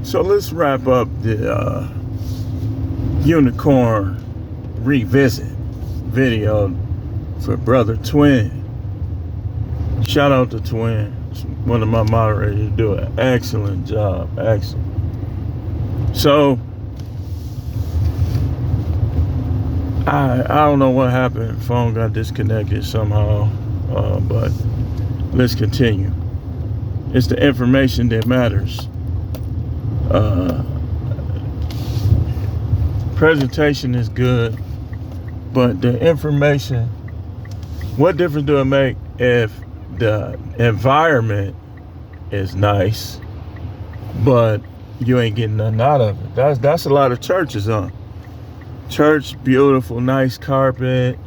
So let's wrap up the Unicorn Revisit video for Brother Twin. Shout out to Twin, one of my moderators, do an excellent job, excellent. So I don't know what happened. Phone got disconnected somehow, but let's continue. It's the information that matters. Presentation is good, but the information, what difference do it make if the environment is nice, but you ain't getting nothing out of it? That's a lot of churches, huh? Church, beautiful, nice carpet,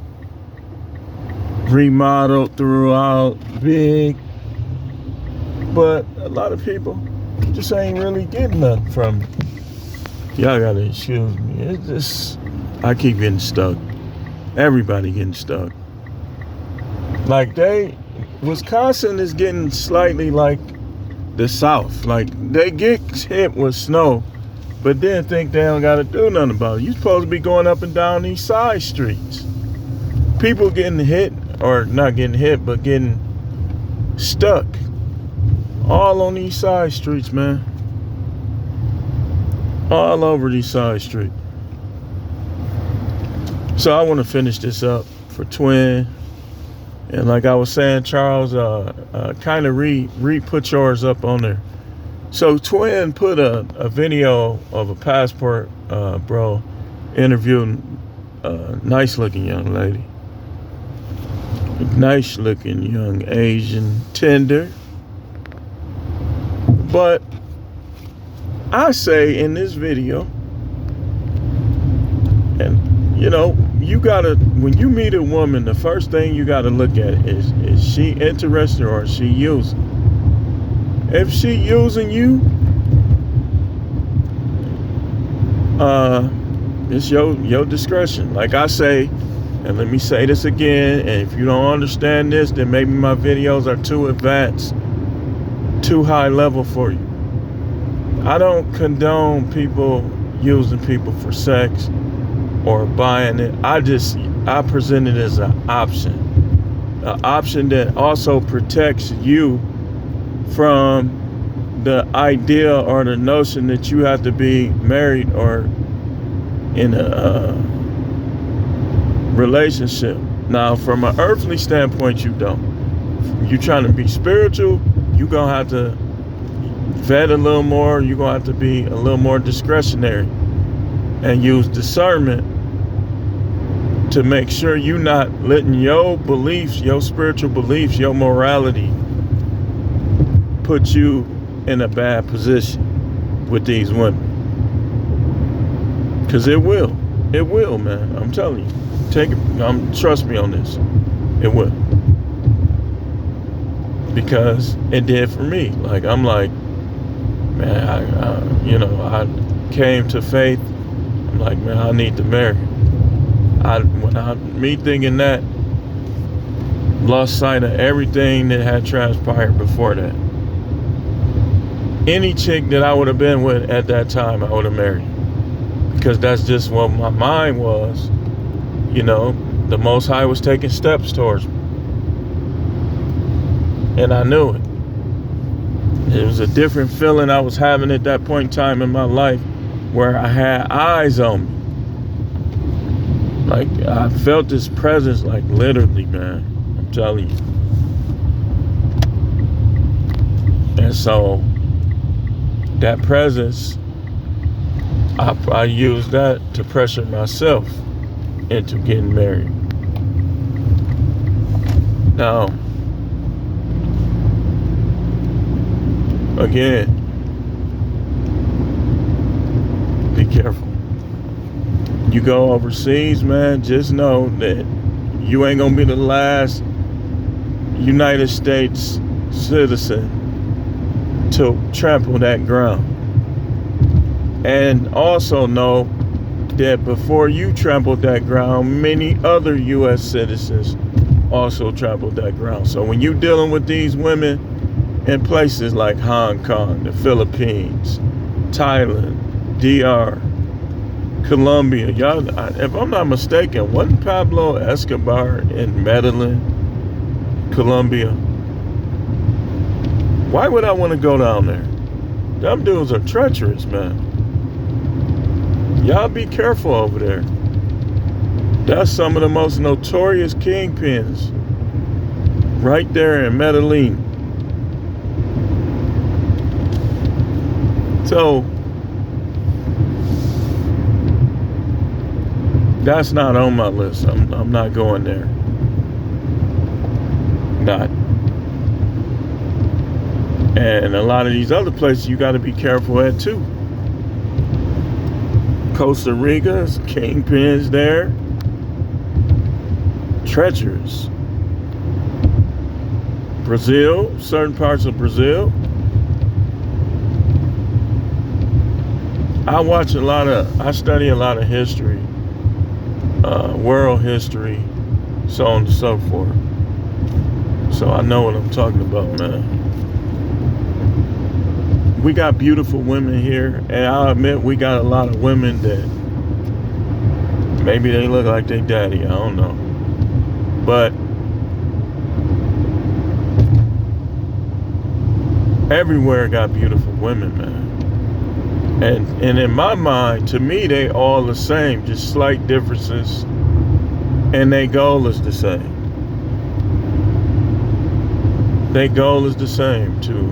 remodeled throughout, big, but a lot of people just ain't really getting nothing from it. Y'all gotta excuse me. It's just, I keep getting stuck. Everybody getting stuck. Like Wisconsin is getting slightly like the South. Like they get hit with snow, but then think they don't gotta do nothing about it. You supposed to be going up and down these side streets. People getting hit, or not getting hit, but getting stuck all on these side streets, man. All over these side streets. So I want to finish this up for Twin. And like I was saying, Charles, kind of put yours up on there. So Twin put a video of a passport bro interviewing a nice looking young lady. Nice looking young Asian tender. But I say in this video, and you know, you gotta, when you meet a woman, the first thing you gotta look at is she interested or is she using? If she using you, it's your discretion. Like I say, and let me say this again, and if you don't understand this, then maybe my videos are too advanced, too high level for you. I don't condone people using people for sex or buying it. I present it as an option that also protects you from the idea or the notion that you have to be married or in a relationship. Now, from an earthly standpoint, you don't. You're trying to be spiritual, you're gonna have to vet a little more. You're gonna have to be a little more discretionary and use discernment to make sure you're not letting your beliefs, your spiritual beliefs, your morality put you in a bad position with these women. Because it will, man. I'm telling you. Trust me on this. It will. Because it did for me. Like, I'm like, man, I came to faith. I'm like, man, I need to marry. Me thinking that, lost sight of everything that had transpired before that. Any chick that I would have been with at that time, I would have married. Because that's just what my mind was. You know, the Most High was taking steps towards me. And I knew it. It was a different feeling I was having at that point in time in my life where I had eyes on me. Like, I felt this presence, like, literally, man. I'm telling you. And so, that presence, I used that to pressure myself into getting married. Now, again, be careful. You go overseas, man, just know that you ain't gonna be the last United States citizen to trample that ground. And also know that before you trampled that ground, many other U.S. citizens also trampled that ground. So when you're dealing with these women in places like Hong Kong, the Philippines, Thailand, DR, Colombia. Y'all, if I'm not mistaken, wasn't Pablo Escobar in Medellin, Colombia? Why would I want to go down there? Them dudes are treacherous, man. Y'all be careful over there. That's some of the most notorious kingpins right there in Medellin. So that's not on my list. I'm not going there. Not. And a lot of these other places you got to be careful at too. Costa Rica's kingpins there. Treacherous. Brazil, certain parts of Brazil. I study a lot of history, world history, so on and so forth. So I know what I'm talking about, man. We got beautiful women here, and I'll admit we got a lot of women that maybe they look like their daddy, I don't know. But everywhere got beautiful women, man. And in my mind, to me, they all the same, just slight differences, and their goal is the same. Their goal is the same, to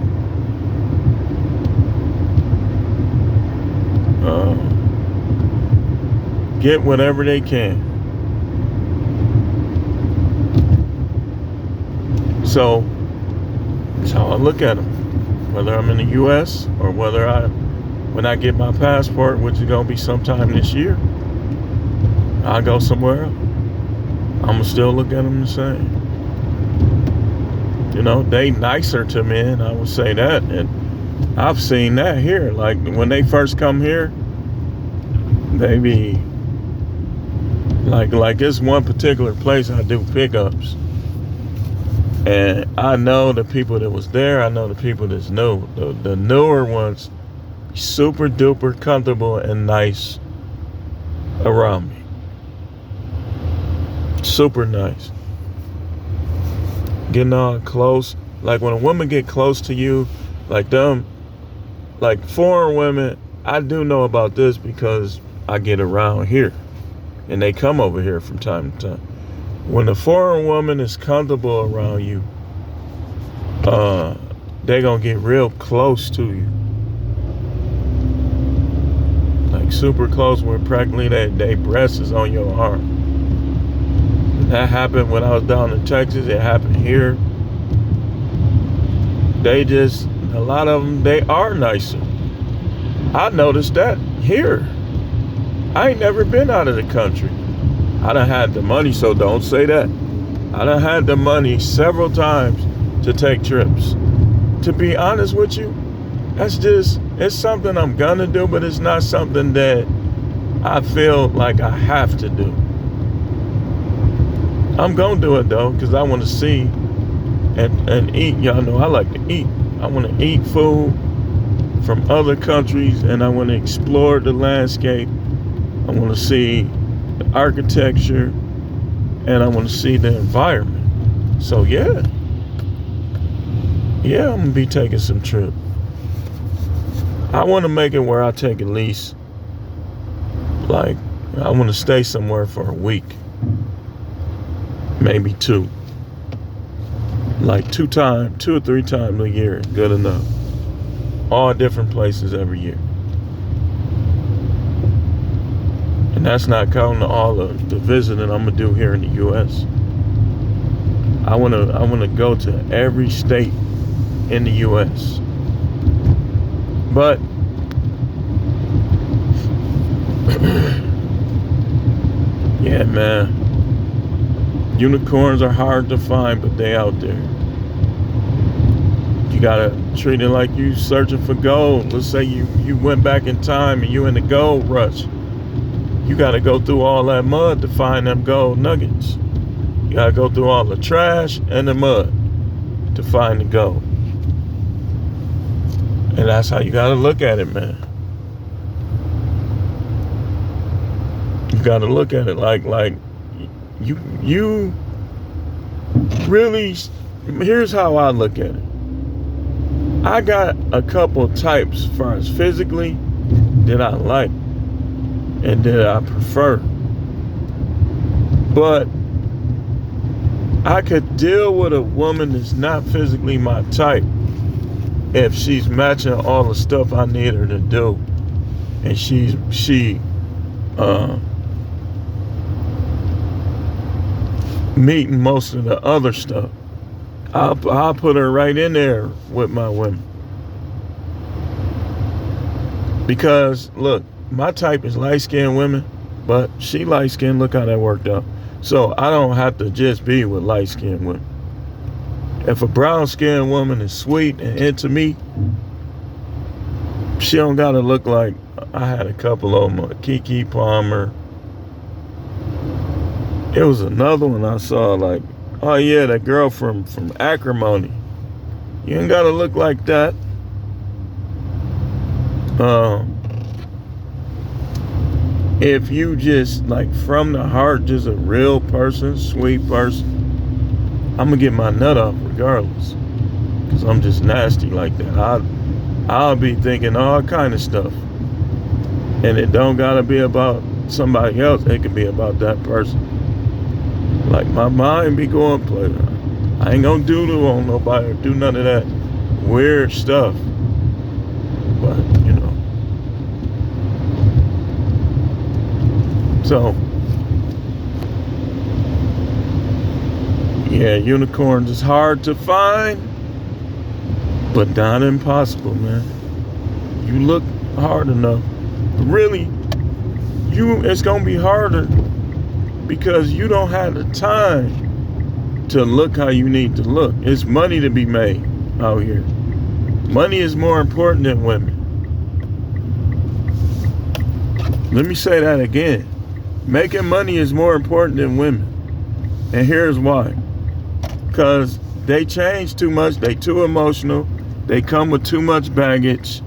get whatever they can. So that's how I look at them. Whether I'm in the U.S. or whether when I get my passport, which is going to be sometime this year, I'll go somewhere else. I'm going to still look at them the same. You know, they nicer to men, I would say that. And I've seen that here. Like, when they first come here, they be, like this one particular place I do pickups. And I know the people that was there, I know the people that's new. The newer ones, super duper comfortable and nice around me. Super nice. Getting all close. Like when a woman get close to you, like them, like foreign women, I do know about this because I get around here. And they come over here from time to time. When a foreign woman is comfortable around you, they're gonna get real close to you. Like super close, where practically their breast is on your arm. That happened when I was down in Texas. It happened here. A lot of them, they are nicer. I noticed that here. I ain't never been out of the country. I done had the money, so don't say that. I done had the money several times to take trips. To be honest with you, it's something I'm gonna do, but it's not something that I feel like I have to do. I'm gonna do it though, because I want to see and eat. Y'all know I like to eat. I want to eat food from other countries, and I want to explore the landscape. I want to see the architecture, and I want to see the environment. So yeah, I'm gonna be taking some trip. I want to make it where I take at least, like, I want to stay somewhere for a week, maybe two. Like 2 or 3 times a year, good enough. All different places every year. And that's not counting all of the visiting I'm gonna do here in the U.S. I wanna go to every state in the U.S. But yeah, man. Unicorns are hard to find, but they out there. You gotta treat it like you searching for gold. Let's say you went back in time and you in the gold rush. You gotta go through all that mud to find them gold nuggets. You gotta go through all the trash and the mud to find the gold. And that's how you gotta look at it, man. You got to look at it like you really. Here's how I look at it. I got a couple types as far as physically that I like and that I prefer. But I could deal with a woman that's not physically my type if she's matching all the stuff I need her to do, and she meeting most of the other stuff. I'll put her right in there with my women. Because look, my type is light-skinned women, but she light-skinned. Look how that worked out. So I don't have to just be with light-skinned women. If a brown-skinned woman is sweet and into me, she don't gotta look like, I had a couple of them, Keke Palmer. It was another one I saw, like, oh yeah, that girl from Acrimony. You ain't gotta look like that. If you just, like, from the heart, just a real person, sweet person, I'm gonna get my nut off regardless, because I'm just nasty like that. I'll be thinking all kind of stuff, and it don't gotta be about somebody else. It can be about that person. Like, my mind be going places. I ain't gonna doodle on nobody or do none of that weird stuff. But, you know. So, yeah, unicorns is hard to find, but not impossible, man. You look hard enough. Really, it's gonna be harder because you don't have the time to look how you need to look. It's money to be made out here. Money is more important than women. Let me say that again. Making money is more important than women. And here's why. Because they change too much. They too emotional. They come with too much baggage.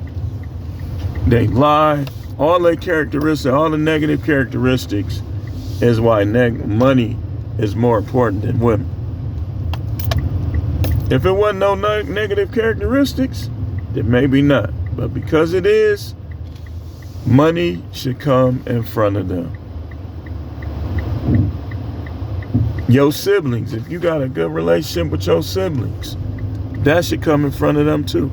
They lie. All their characteristics, all the negative characteristics is why money is more important than women. If it wasn't no negative characteristics, then maybe not. But because it is, money should come in front of them. Your siblings, if you got a good relationship with your siblings, that should come in front of them too.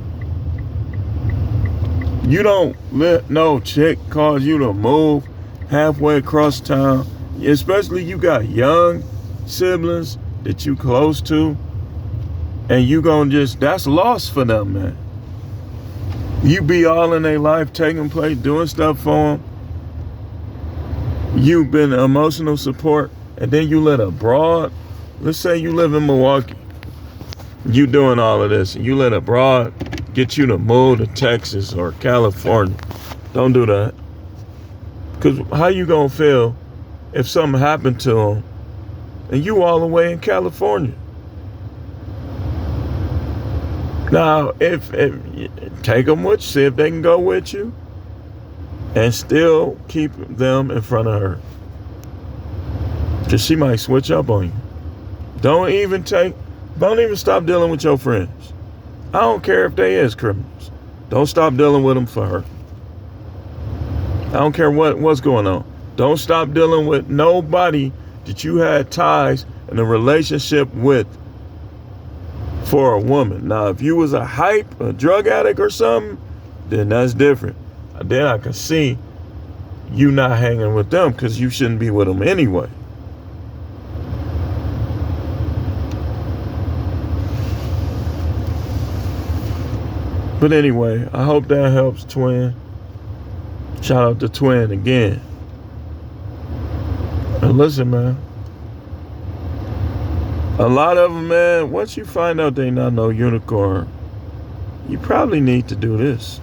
You don't let no chick cause you to move halfway across town, especially you got young siblings that you close to, and you gonna just, that's lost for them, man. You be all in their life, taking place, doing stuff for them. You've been emotional support, and then you let a broad, let's say you live in Milwaukee, you doing all of this, and you let a broad get you to move to Texas or California. Don't do that. Because how you gonna feel if something happened to them and you all the way in California? Now, if take them with you, see if they can go with you, and still keep them in front of her. Because she might switch up on you. Don't even stop dealing with your friends. I don't care if they is criminals. Don't stop dealing with them for her. I don't care what's going on. Don't stop dealing with nobody that you had ties in a relationship with for a woman. Now, if you was a drug addict or something, then that's different. Then I can see you not hanging with them because you shouldn't be with them anyway. But anyway, I hope that helps, Twin. Shout out to Twin again. And listen, man. A lot of them, man, once you find out they not no unicorn, you probably need to do this.